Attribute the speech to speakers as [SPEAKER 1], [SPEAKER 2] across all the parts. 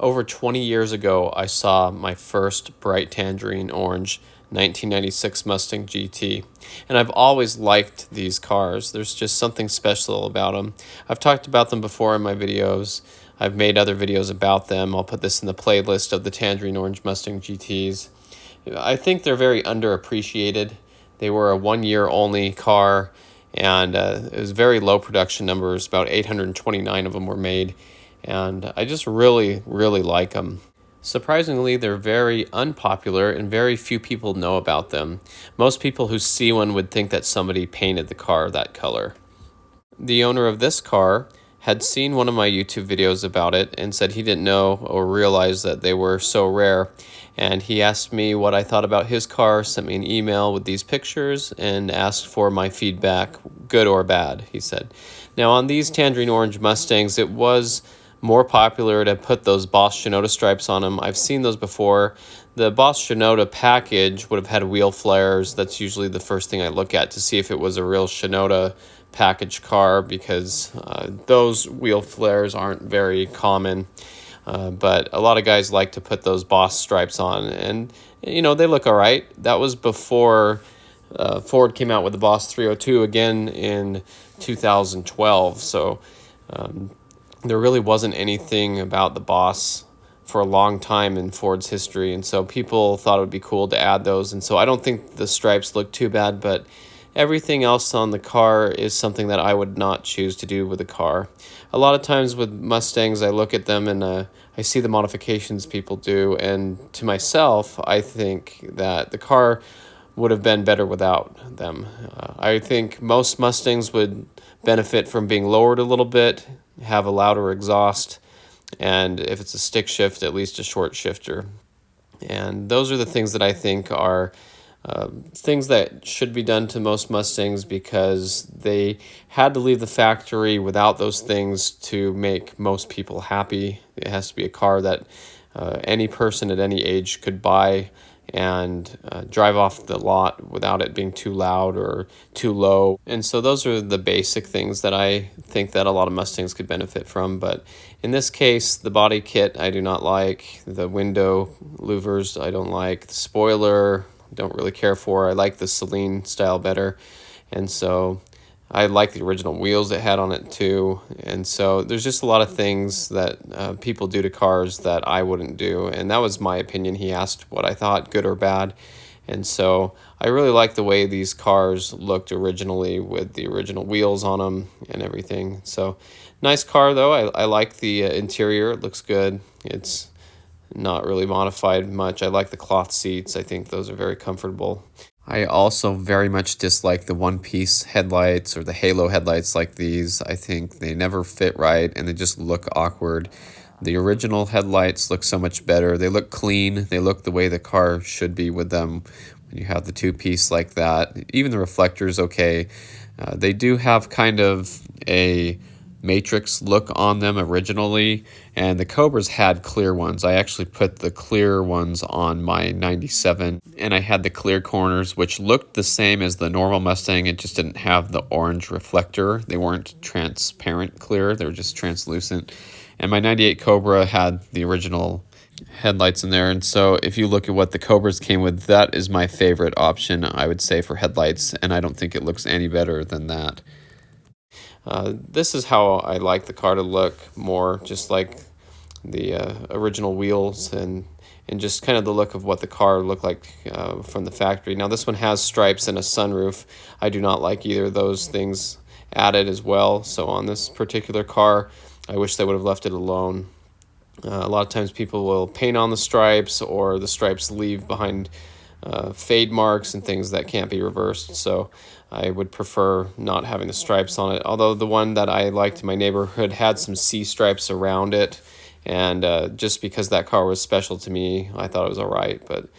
[SPEAKER 1] Over 20 years ago, I saw my first bright tangerine orange 1996 Mustang GT, and I've always liked these cars. There's just something special about them. I've talked about them before in my videos. I've made other videos about them. I'll put this in the playlist of the Tangerine Orange Mustang GTs. I think they're very underappreciated. They were a 1 year only car, and it was very low production numbers. About 829 of them were made, and I just really, really like them. Surprisingly, they're very unpopular and very few people know about them. Most people who see one would think that somebody painted the car that color. The owner of this car had seen one of my YouTube videos about it and said he didn't know or realize that they were so rare. And he asked me what I thought about his car, sent me an email with these pictures, and asked for my feedback, good or bad, he said. Now, on these Tangerine Orange Mustangs, it was more popular to put those Boss Shinoda stripes on them. I've seen those before. The Boss Shinoda package would have had wheel flares. That's usually the first thing I look at to see if it was a real Shinoda package car, because those wheel flares aren't very common. But a lot of guys like to put those Boss stripes on, and you know, they look all right. That was before Ford came out with the Boss 302 again in 2012. So there really wasn't anything about the Boss for a long time in Ford's history, and so people thought it would be cool to add those. And so I don't think the stripes look too bad, but everything else on the car is something that I would not choose to do with a car. A lot of times with Mustangs, I look at them and I see the modifications people do, and to myself, I think that the car would have been better without them. I think most Mustangs would benefit from being lowered a little bit, have a louder exhaust, and if it's a stick shift, at least a short shifter. And those are the things that I think are things that should be done to most Mustangs, because they had to leave the factory without those things to make most people happy. It has to be a car that any person at any age could buy and drive off the lot without it being too loud or too low. And so those are the basic things that I think that a lot of Mustangs could benefit from. But in this case, the body kit I do not like, the window louvers I don't like, the spoiler don't really care for. I like the Celine style better, and so I like the original wheels it had on it too. And so there's just a lot of things that people do to cars that I wouldn't do, and that was my opinion. He asked what I thought, good or bad, and so I really like the way these cars looked originally with the original wheels on them and everything. So nice car though. I like the interior. It looks good. It's not really modified much. I like the cloth seats. I think those are very comfortable. I also very much dislike the one-piece headlights or the halo headlights like these. I think they never fit right and they just look awkward. The original headlights look so much better. They look clean. They look the way the car should be with them when you have the two-piece like that. Even the reflector's okay. They do have kind of a matrix look on them originally, and the Cobras had clear ones. I actually put the clear ones on my 97, and I had the clear corners, which looked the same as the normal Mustang. It just didn't have the orange reflector. They weren't transparent clear, they were just translucent. And my 98 Cobra had the original headlights in there. And so if you look at what the Cobras came with, that is my favorite option, I would say, for headlights, and I don't think it looks any better than that. This is how I like the car to look, more just like the original wheels, and just kind of the look of what the car looked like from the factory. Now this one has stripes and a sunroof. I do not like either of those things added as well. So on this particular car, I wish they would have left it alone. A lot of times people will paint on the stripes, or the stripes leave behind fade marks and things that can't be reversed. So I would prefer not having the stripes on it, although the one that I liked in my neighborhood had some C stripes around it, and just because that car was special to me, I thought it was all right. But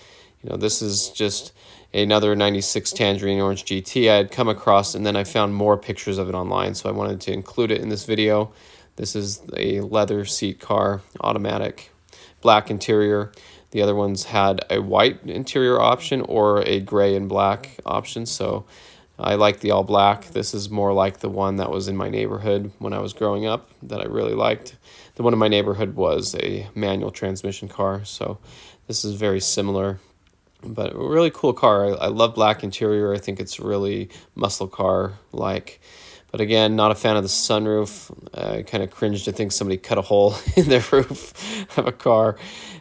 [SPEAKER 1] you know, this is just another 96 Tangerine Orange GT I had come across, and then I found more pictures of it online, so I wanted to include it in this video. This is a leather seat car, automatic, black interior. The other ones had a white interior option or a gray and black option, so I like the all black. This is more like the one that was in my neighborhood when I was growing up that I really liked. The one in my neighborhood was a manual transmission car, so this is very similar. But a really cool car. I love black interior. I think it's really muscle car like. But again, not a fan of the sunroof. I kind of cringe to think somebody cut a hole in the roof of a car.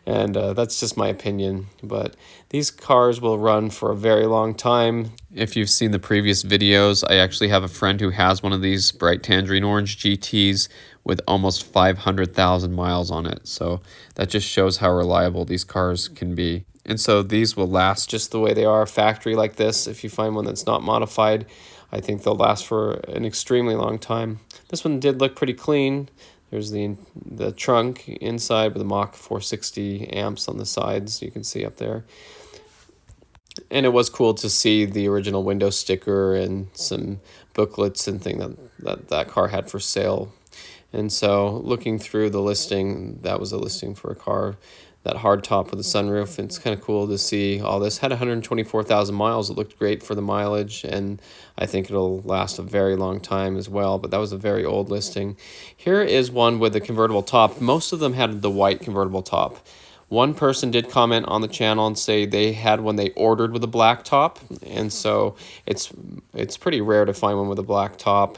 [SPEAKER 1] And that's just my opinion. But these cars will run for a very long time. If you've seen the previous videos, I actually have a friend who has one of these bright tangerine orange GTs with almost 500,000 miles on it. So that just shows how reliable these cars can be. And so these will last just the way they are, factory like this. If you find one that's not modified, I think they'll last for an extremely long time. This one did look pretty clean. There's the trunk inside with the Mach 460 amps on the sides, you can see up there. And it was cool to see the original window sticker and some booklets and thing that car had for sale. And so looking through the listing, that was a listing for a car, that hardtop with a sunroof. It's kind of cool to see all this. Had 124,000 miles. It looked great for the mileage, and I think it'll last a very long time as well, but that was a very old listing. Here is one with a convertible top. Most of them had the white convertible top. One person did comment on the channel and say they had one they ordered with a black top, and so it's pretty rare to find one with a black top.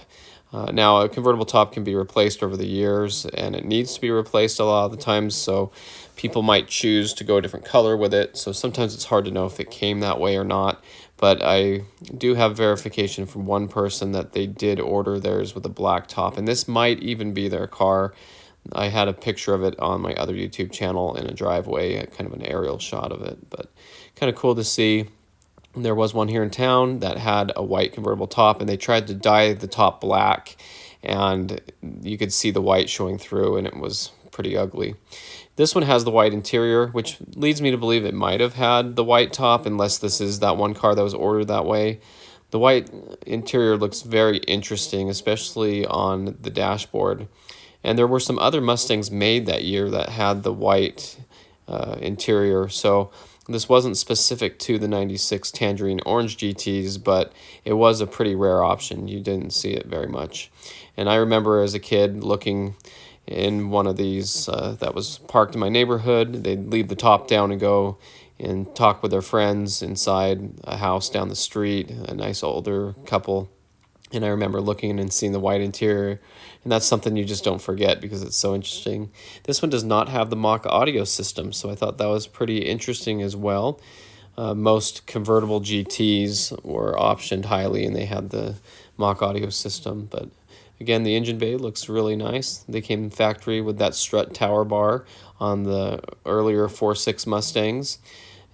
[SPEAKER 1] Now, a convertible top can be replaced over the years, and it needs to be replaced a lot of the times, so people might choose to go a different color with it. So sometimes it's hard to know if it came that way or not, but I do have verification from one person that they did order theirs with a black top, and this might even be their car. I had a picture of it on my other YouTube channel in a driveway, kind of an aerial shot of it, but kind of cool to see. There was one here in town that had a white convertible top, and they tried to dye the top black, and you could see the white showing through, and it was pretty ugly. This one has the white interior, which leads me to believe it might have had the white top, unless this is that one car that was ordered that way. The white interior looks very interesting, especially on the dashboard. And there were some other Mustangs made that year that had the white interior, so this wasn't specific to the 96 Tangerine Orange GTs, but it was a pretty rare option. You didn't see it very much. And I remember as a kid looking in one of these that was parked in my neighborhood. They'd leave the top down and go and talk with their friends inside a house down the street, a nice older couple. And I remember looking and seeing the white interior, and that's something you just don't forget because it's so interesting. This one does not have the Mach audio system, so I thought that was pretty interesting as well. Most convertible GTs were optioned highly, and they had the Mach audio system. But again, the engine bay looks really nice. They came factory with that strut tower bar on the earlier 4.6 Mustangs,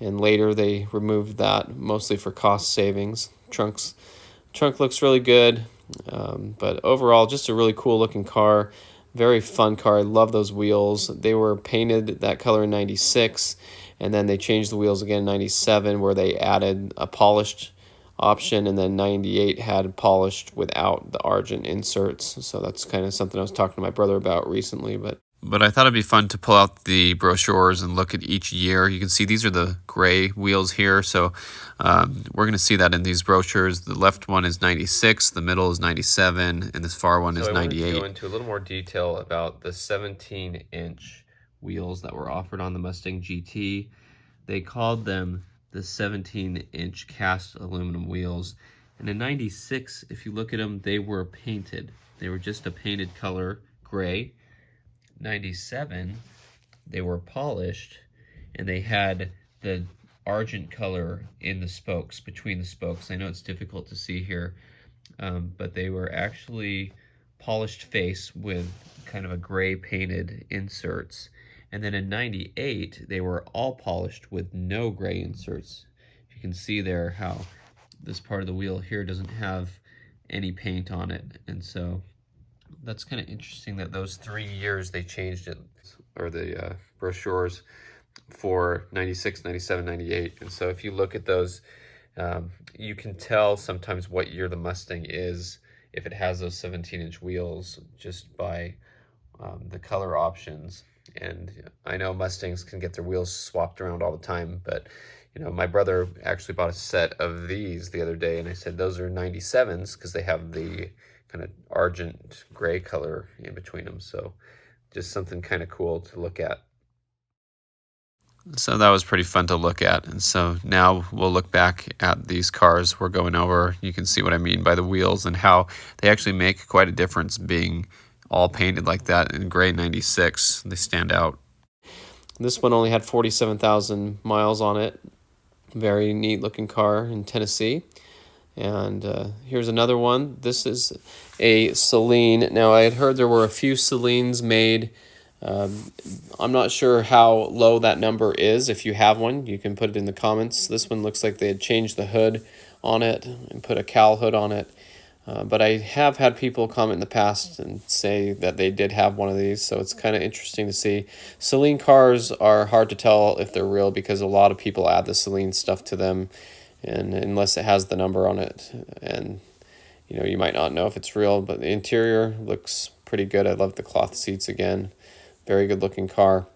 [SPEAKER 1] and later they removed that mostly for cost savings. Trunk looks really good, but overall, just a really cool looking car. Very fun car. I love those wheels. They were painted that color in 96, and then they changed the wheels again in 97 where they added a polished option, and then 98 had polished without the argent inserts. So that's kind of something I was talking to my brother about recently, but I thought it'd be fun to pull out the brochures and look at each year. You can see these are the gray wheels here, so we're going to see that in these brochures. The left one is 96, the middle is 97, and this far one is 98. So I want to go into a little more detail about the 17-inch wheels that were offered on the Mustang GT. They called them the 17-inch cast aluminum wheels. And in 96, if you look at them, they were painted. They were just a painted color, gray. 97, they were polished, and they had the argent color in the spokes, between the spokes. I know it's difficult to see here, but they were actually polished face with kind of a gray painted inserts. And then in 98, they were all polished with no gray inserts. You can see there how this part of the wheel here doesn't have any paint on it, and so that's kind of interesting that those 3 years they changed it, or the brochures for 96, 97, 98. And so if you look at those, you can tell sometimes what year the Mustang is if it has those 17-inch wheels just by the color options. And I know Mustangs can get their wheels swapped around all the time, but my brother actually bought a set of these the other day, and I said those are 97s because they have the kind of argent gray color in between them. So just something kind of cool to look at. So that was pretty fun to look at. And so now we'll look back at these cars we're going over. You can see what I mean by the wheels and how they actually make quite a difference being all painted like that in gray 96. They stand out. This one only had 47,000 miles on it. Very neat looking car in Tennessee. And here's another one. This is a Celine. Now, I had heard there were a few Celines made. I'm not sure how low that number is. If you have one, you can put it in the comments. This one looks like they had changed the hood on it and put a cowl hood on it. But I have had people comment in the past and say that they did have one of these, so it's kind of interesting to see. Celine cars are hard to tell if they're real because a lot of people add the Celine stuff to them, and unless it has the number on it, and you might not know if it's real. But the interior looks pretty good. I love the cloth seats again. Very good looking car.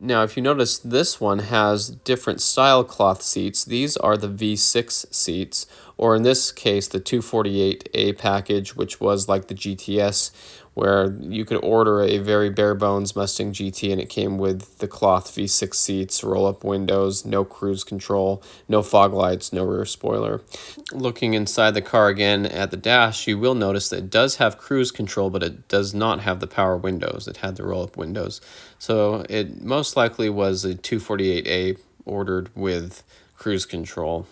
[SPEAKER 1] Now, if you notice, this one has different style cloth seats. These are the V6 seats, or in this case, the 248A package, which was like the GTS, where you could order a very bare bones Mustang GT and it came with the cloth V6 seats, roll-up windows, no cruise control, no fog lights, no rear spoiler. Looking inside the car again at the dash, you will notice that it does have cruise control, but it does not have the power windows. It had the roll-up windows. So it most likely was a 248A ordered with cruise control.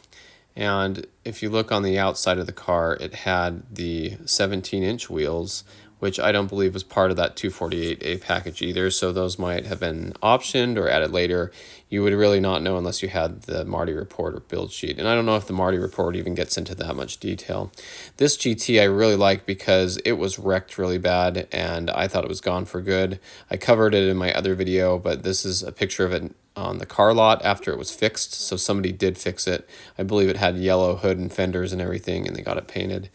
[SPEAKER 1] And if you look on the outside of the car, it had the 17-inch wheels, which I don't believe was part of that 248A package either, so those might have been optioned or added later. You would really not know unless you had the Marty report or build sheet, and I don't know if the Marty report even gets into that much detail. This GT I really like because it was wrecked really bad, and I thought it was gone for good. I covered it in my other video, but this is a picture of it on the car lot after it was fixed, so somebody did fix it. I believe it had yellow hood and fenders and everything, and they got it painted.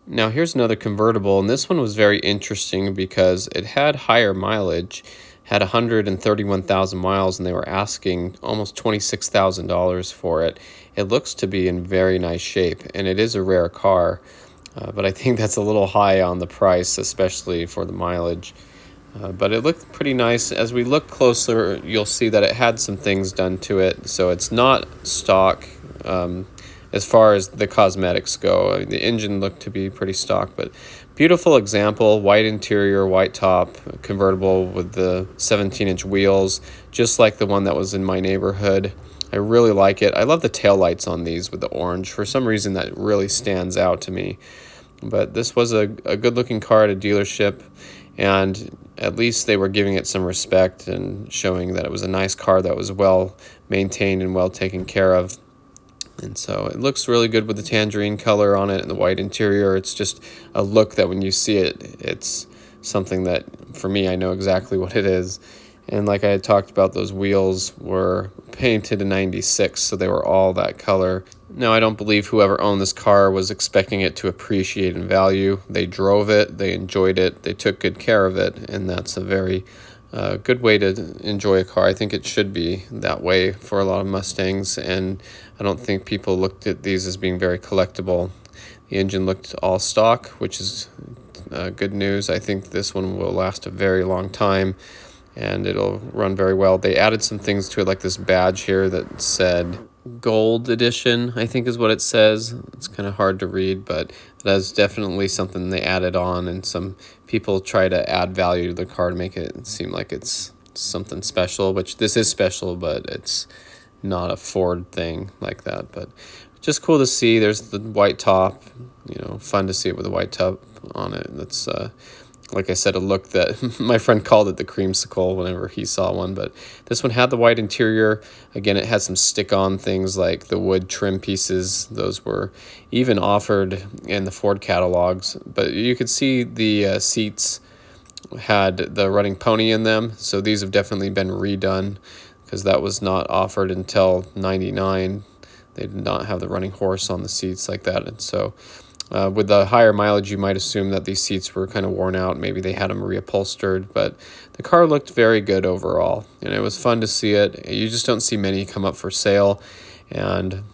[SPEAKER 1] Now here's another convertible, and this one was very interesting because it had higher mileage, had 131,000 miles, and they were asking almost $26,000 for it. It looks to be in very nice shape, and it is a rare car, but I think that's a little high on the price, especially for the mileage. But it looked pretty nice. As we look closer, you'll see that it had some things done to it, so it's not stock. As far as the cosmetics go, the engine looked to be pretty stock, but beautiful example, white interior, white top, convertible with the 17-inch wheels, just like the one that was in my neighborhood. I really like it. I love the taillights on these with the orange. For some reason, that really stands out to me. But this was a good-looking car at a dealership, and at least they were giving it some respect and showing that it was a nice car that was well maintained and well taken care of. And so it looks really good with the tangerine color on it and the white interior. It's just a look that when you see it, it's something that, for me, I know exactly what it is. And like I had talked about, those wheels were painted in 96, so they were all that color. Now, I don't believe whoever owned this car was expecting it to appreciate in value. They drove it, they enjoyed it, they took good care of it, and that's a very good way to enjoy a car. I think it should be that way for a lot of Mustangs, and I don't think people looked at these as being very collectible. The engine looked all stock, which is good news. I think this one will last a very long time, and it'll run very well. They added some things to it, like this badge here that said Gold Edition, I think is what it says. It's kind of hard to read, but that's definitely something they added on, and some people try to add value to the car to make it seem like it's something special, which this is special, but it's not a Ford thing like that. But just cool to see. There's the white top, fun to see it with a white top on it. That's like I said, a look that my friend called it the creamsicle whenever he saw one. But this one had the white interior. Again, it had some stick-on things like the wood trim pieces. Those were even offered in the Ford catalogs. But you could see the seats had the running pony in them. So these have definitely been redone because that was not offered until 99. They did not have the running horse on the seats like that. And so with the higher mileage, you might assume that these seats were kind of worn out. Maybe they had them reupholstered, but the car looked very good overall, and it was fun to see it. You just don't see many come up for sale. And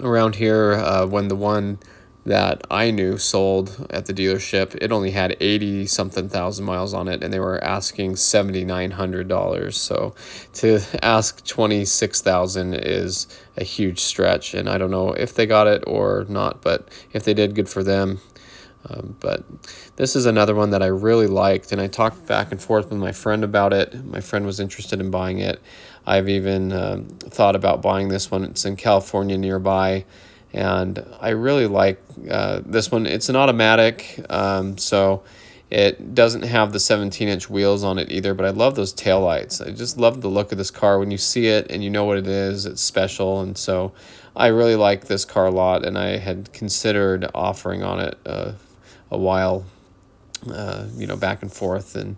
[SPEAKER 1] around here, when the one that I knew sold at the dealership, it only had 80 something thousand miles on it, and they were asking $7,900. So to ask 26,000 is a huge stretch, and I don't know if they got it or not, but if they did, good for them. But this is another one that I really liked, and I talked back and forth with my friend about it. My friend was interested in buying it. I've even thought about buying this one. It's in California nearby, and I really like this one. It's an automatic, so it doesn't have the 17-inch wheels on it either, but I love those taillights. I just love the look of this car. When you see it and you know what it is, it's special, and so I really like this car a lot, and I had considered offering on it a while, back and forth, and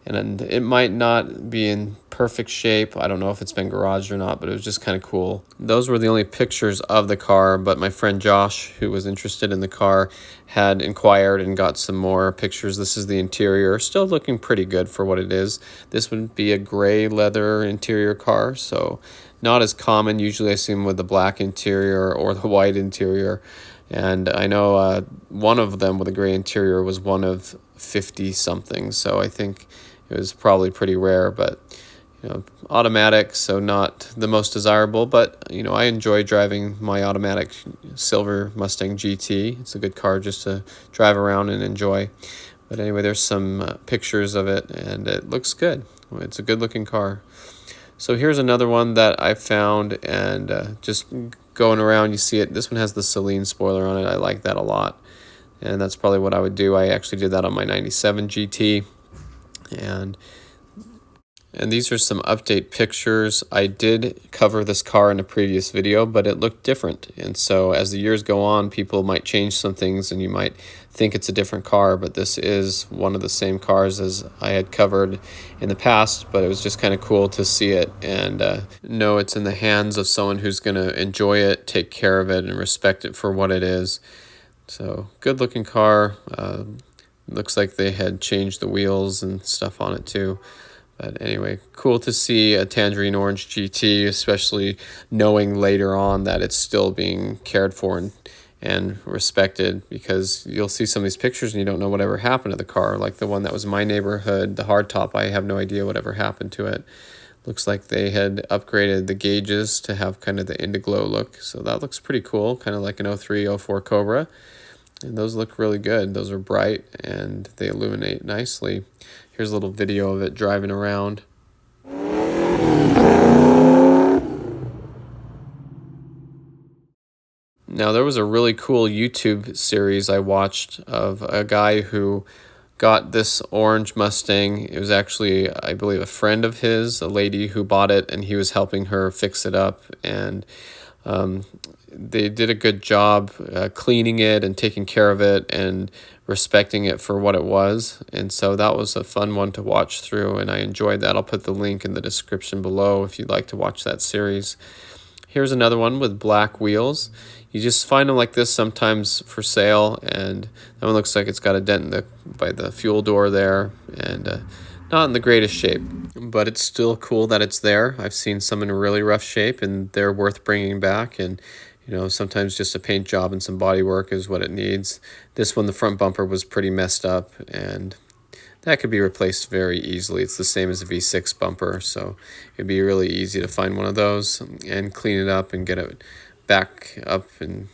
[SPEAKER 1] it might not be in perfect shape. I don't know if it's been garaged or not, but it was just kind of cool. Those were the only pictures of the car, but my friend Josh, who was interested in the car, had inquired and got some more pictures. This is the interior, still looking pretty good for what it is. This would be a gray leather interior car, so not as common. Usually I see them with the black interior or the white interior. And I know one of them with a gray interior was one of 50 something, so I think it was probably pretty rare, but automatic, so not the most desirable, but I enjoy driving my automatic silver Mustang GT. It's a good car just to drive around and enjoy. But anyway, there's some pictures of it, and it looks good. It's a good looking car. So here's another one that I found, and just going around, you see it. This one has the Celine spoiler on it. I like that a lot, and that's probably what I would do. I actually did that on my 97 GT, and these are some update pictures. I did cover this car in a previous video, but it looked different. And so as the years go on, people might change some things and you might think it's a different car, but this is one of the same cars as I had covered in the past, but it was just kind of cool to see it and know it's in the hands of someone who's going to enjoy it, take care of it, and respect it for what it is. So good looking car. Looks like they had changed the wheels and stuff on it too. But anyway, cool to see a Tangerine Orange GT, especially knowing later on that it's still being cared for and respected, because you'll see some of these pictures and you don't know whatever happened to the car. Like the one that was in my neighborhood, the hardtop, I have no idea whatever happened to it. Looks like they had upgraded the gauges to have kind of the Indiglo look. So that looks pretty cool, kind of like an 03, 04 Cobra. And those look really good. Those are bright and they illuminate nicely. Here's a little video of it driving around. Now, there was a really cool YouTube series I watched of a guy who got this orange Mustang. It was actually, I believe, a friend of his, a lady who bought it, and he was helping her fix it up. And they did a good job cleaning it and taking care of it and respecting it for what it was. And so that was a fun one to watch through, and I enjoyed that. I'll put the link in the description below if you'd like to watch that series. Here's another one with black wheels. You just find them like this sometimes for sale, and that one looks like it's got a dent by the fuel door there, and not in the greatest shape, but it's still cool that it's there. I've seen some in really rough shape, and they're worth bringing back, and sometimes just a paint job and some body work is what it needs. This one, the front bumper was pretty messed up, and that could be replaced very easily. It's the same as a V6 bumper, so it'd be really easy to find one of those and clean it up and get it back up in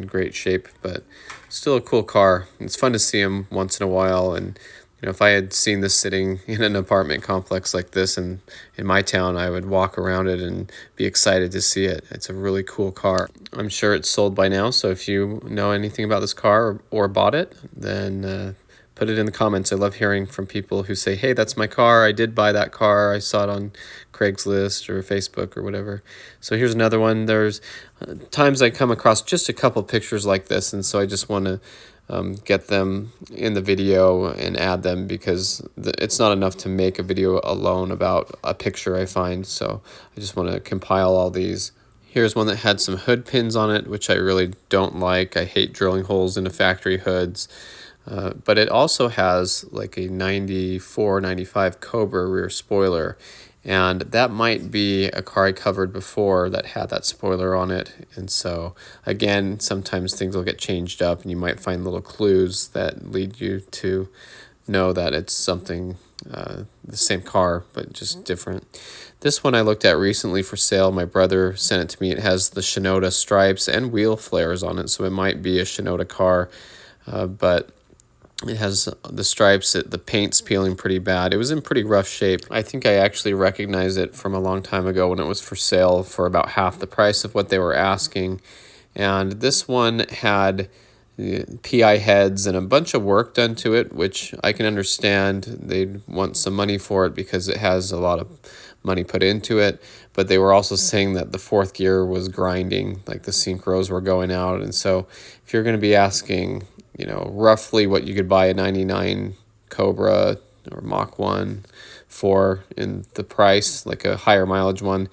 [SPEAKER 1] great shape. But still a cool car. It's fun to see them once in a while, and if I had seen this sitting in an apartment complex like this in my town, I would walk around it and be excited to see it. It's a really cool car. I'm sure it's sold by now, so if you know anything about this car or bought it, then put it in the comments. I love hearing from people who say, hey, that's my car. I did buy that car. I saw it on Craigslist or Facebook or whatever. So here's another one. There's times I come across just a couple pictures like this, and so I just want to get them in the video and add them, because it's not enough to make a video alone about a picture I find. So I just want to compile all these. Here's one that had some hood pins on it, which I really don't like. I hate drilling holes into factory hoods. But it also has like a 94, 95 Cobra rear spoiler. And that might be a car I covered before that had that spoiler on it. And so, again, sometimes things will get changed up and you might find little clues that lead you to know that it's something, the same car, but just different. This one I looked at recently for sale. My brother sent it to me. It has the Shinoda stripes and wheel flares on it, so it might be a Shinoda car, but it has the stripes, the paint's peeling pretty bad. It was in pretty rough shape. I think I actually recognized it from a long time ago when it was for sale for about half the price of what they were asking. And this one had PI heads and a bunch of work done to it, which I can understand. They'd want some money for it because it has a lot of money put into it. But they were also saying that the fourth gear was grinding, like the synchros were going out. And so if you're going to be asking, roughly what you could buy a 99 Cobra or Mach 1 for in the price, like a higher mileage one,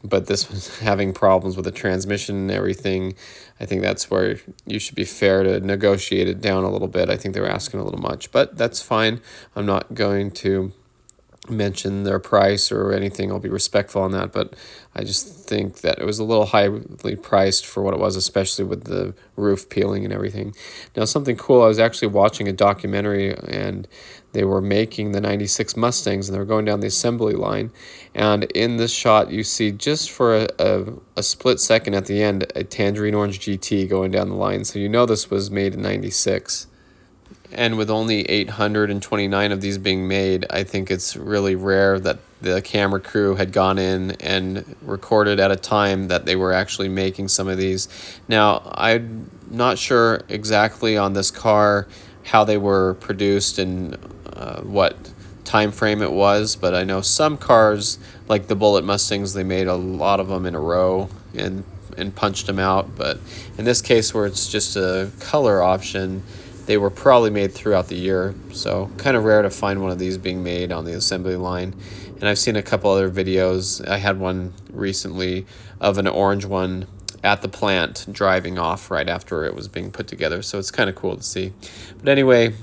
[SPEAKER 1] but this was having problems with the transmission and everything, I think that's where you should be fair to negotiate it down a little bit. I think they were asking a little much, but that's fine. I'm not going to mention their price or anything. I'll be respectful on that, but I just think that it was a little highly priced for what it was, especially with the roof peeling and everything. Now, something cool, I was actually watching a documentary and they were making the 96 Mustangs and they were going down the assembly line, and in this shot you see just for a split second at the end a Tangerine Orange GT going down the line, so this was made in 96. And with only 829 of these being made, I think it's really rare that the camera crew had gone in and recorded at a time that they were actually making some of these. Now, I'm not sure exactly on this car how they were produced and what time frame it was, but I know some cars, like the Bullet Mustangs, they made a lot of them in a row and punched them out. But in this case, where it's just a color option, they were probably made throughout the year, so kind of rare to find one of these being made on the assembly line. And I've seen a couple other videos. I had one recently of an orange one at the plant driving off right after it was being put together, so it's kind of cool to see. But anyway,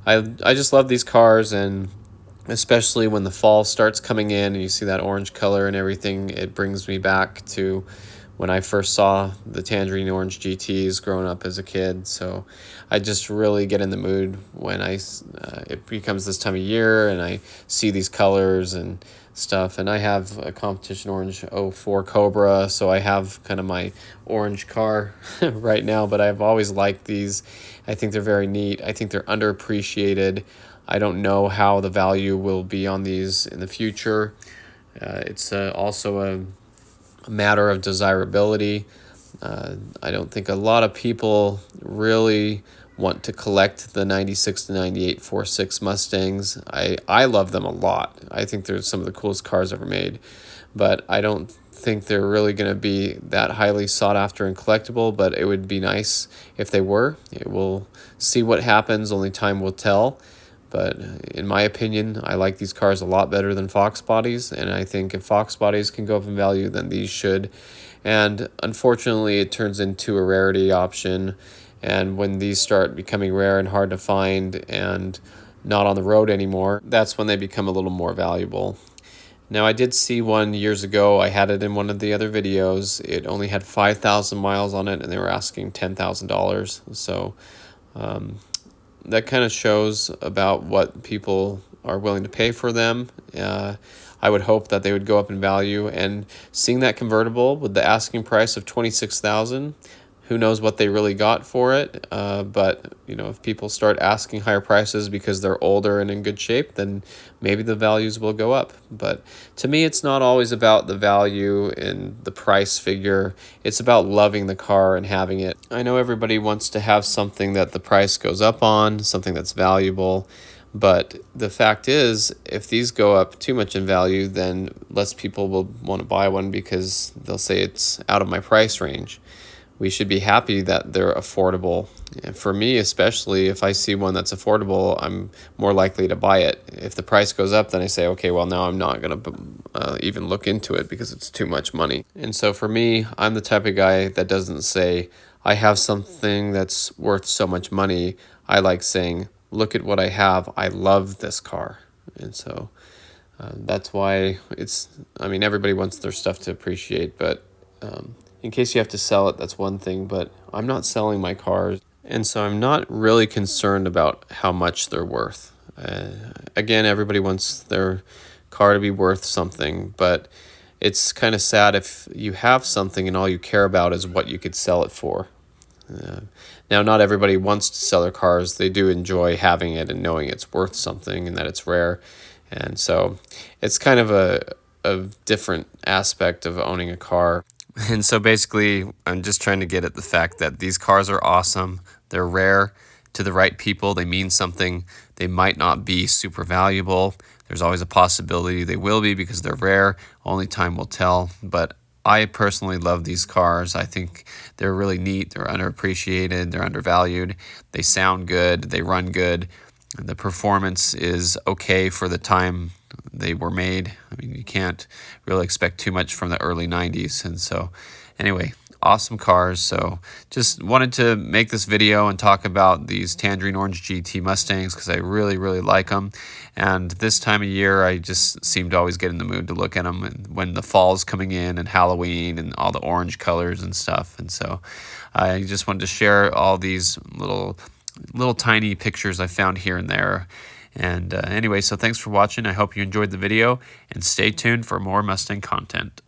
[SPEAKER 1] I just love these cars, and especially when the fall starts coming in and you see that orange color and everything, it brings me back to when I first saw the Tangerine Orange GTs growing up as a kid. So I just really get in the mood when it becomes this time of year and I see these colors and stuff. And I have a Competition Orange '04 Cobra, so I have kind of my orange car right now, but I've always liked these. I think they're very neat. I think they're underappreciated. I don't know how the value will be on these in the future. It's also a matter of desirability. I don't think a lot of people really want to collect the 96 to 98 4.6 Mustangs. I love them a lot. I think they're some of the coolest cars ever made, but I don't think they're really going to be that highly sought after and collectible, but it would be nice if they were. We'll see what happens, only time will tell. But in my opinion, I like these cars a lot better than Fox bodies, and I think if Fox bodies can go up in value, then these should. And unfortunately, it turns into a rarity option, and when these start becoming rare and hard to find and not on the road anymore, that's when they become a little more valuable. Now, I did see one years ago. I had it in one of the other videos. It only had 5,000 miles on it, and they were asking $10,000. So that kind of shows about what people are willing to pay for them. I would hope that they would go up in value. And seeing that convertible with the asking price of $26,000, who knows what they really got for it. But if people start asking higher prices because they're older and in good shape, then maybe the values will go up. But to me, it's not always about the value and the price figure. It's about loving the car and having it. I know everybody wants to have something that the price goes up on, something that's valuable. But the fact is, if these go up too much in value, then less people will want to buy one because they'll say it's out of my price range. We should be happy that they're affordable. And for me, especially, if I see one that's affordable, I'm more likely to buy it. If the price goes up, then I say, okay, well, now I'm not going to even look into it because it's too much money. And so for me, I'm the type of guy that doesn't say, I have something that's worth so much money, I like saying, look at what I have. I love this car. And so that's why I mean, everybody wants their stuff to appreciate, but in case you have to sell it, that's one thing. But I'm not selling my cars. And so I'm not really concerned about how much they're worth. Again, everybody wants their car to be worth something, but it's kind of sad if you have something and all you care about is what you could sell it for. Now, not everybody wants to sell their cars. They do enjoy having it and knowing it's worth something and that it's rare. And so it's kind of a different aspect of owning a car. And so basically, I'm just trying to get at the fact that these cars are awesome. They're rare to the right people. They mean something. They might not be super valuable. There's always a possibility they will be because they're rare. Only time will tell. But I personally love these cars. I think they're really neat. They're underappreciated. They're undervalued. They sound good. They run good. The performance is okay for the time they were made. I mean, you can't really expect too much from the early 90s. And so, anyway, awesome cars. So just wanted to make this video and talk about these Tangerine Orange GT Mustangs because I really, really like them. And this time of year, I just seem to always get in the mood to look at them and when the fall's coming in and Halloween and all the orange colors and stuff. And so I just wanted to share all these little tiny pictures I found here and there. And anyway, so thanks for watching. I hope you enjoyed the video and stay tuned for more Mustang content.